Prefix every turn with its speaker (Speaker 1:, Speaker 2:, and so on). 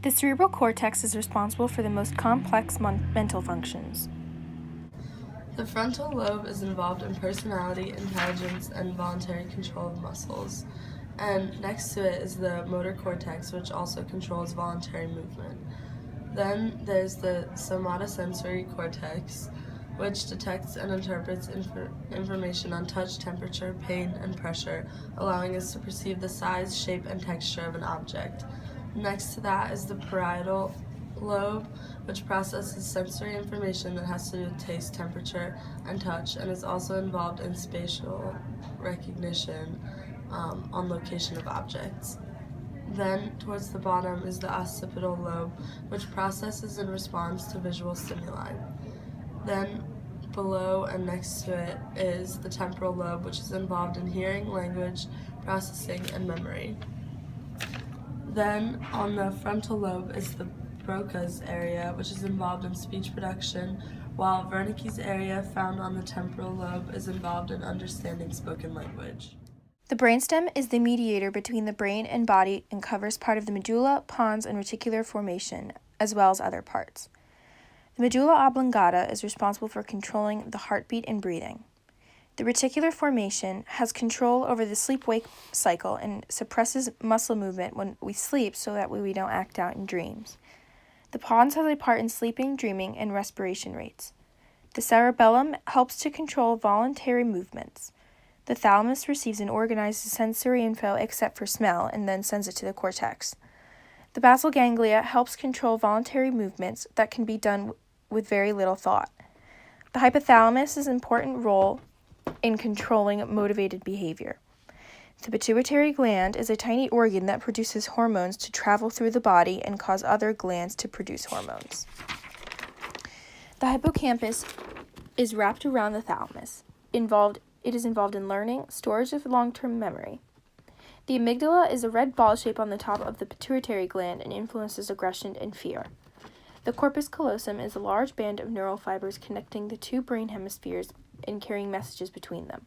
Speaker 1: The cerebral cortex is responsible for the most complex mental functions.
Speaker 2: The frontal lobe is involved in personality, intelligence, and voluntary control of muscles. And next to it is the motor cortex, which also controls voluntary movement. Then there's the somatosensory cortex, which detects and interprets information on touch, temperature, pain, and pressure, allowing us to perceive the size, shape, and texture of an object. Next to that is the parietal lobe, which processes sensory information that has to do with taste, temperature, and touch, and is also involved in spatial recognition on location of objects. Then, towards the bottom, is the occipital lobe, which processes and responds to visual stimuli. Then, below and next to it is the temporal lobe, which is involved in hearing, language, processing, and memory. Then, on the frontal lobe is the Broca's area, which is involved in speech production, while Wernicke's area, found on the temporal lobe, is involved in understanding spoken language.
Speaker 1: The brainstem is the mediator between the brain and body and covers part of the medulla, pons, and reticular formation, as well as other parts. The medulla oblongata is responsible for controlling the heartbeat and breathing. The reticular formation has control over the sleep-wake cycle and suppresses muscle movement when we sleep so that we don't act out in dreams. The pons has a part in sleeping, dreaming, and respiration rates. The cerebellum helps to control voluntary movements. The thalamus receives and organizes sensory info except for smell and then sends it to the cortex. The basal ganglia helps control voluntary movements that can be done with very little thought. The hypothalamus has an important role in controlling motivated behavior. The pituitary gland is a tiny organ that produces hormones to travel through the body and cause other glands to produce hormones. The hippocampus is wrapped around the thalamus. It is involved in learning, storage of long-term memory. The amygdala is a red ball shape on the top of the pituitary gland and influences aggression and fear. The corpus callosum is a large band of neural fibers connecting the two brain hemispheres and carrying messages between them.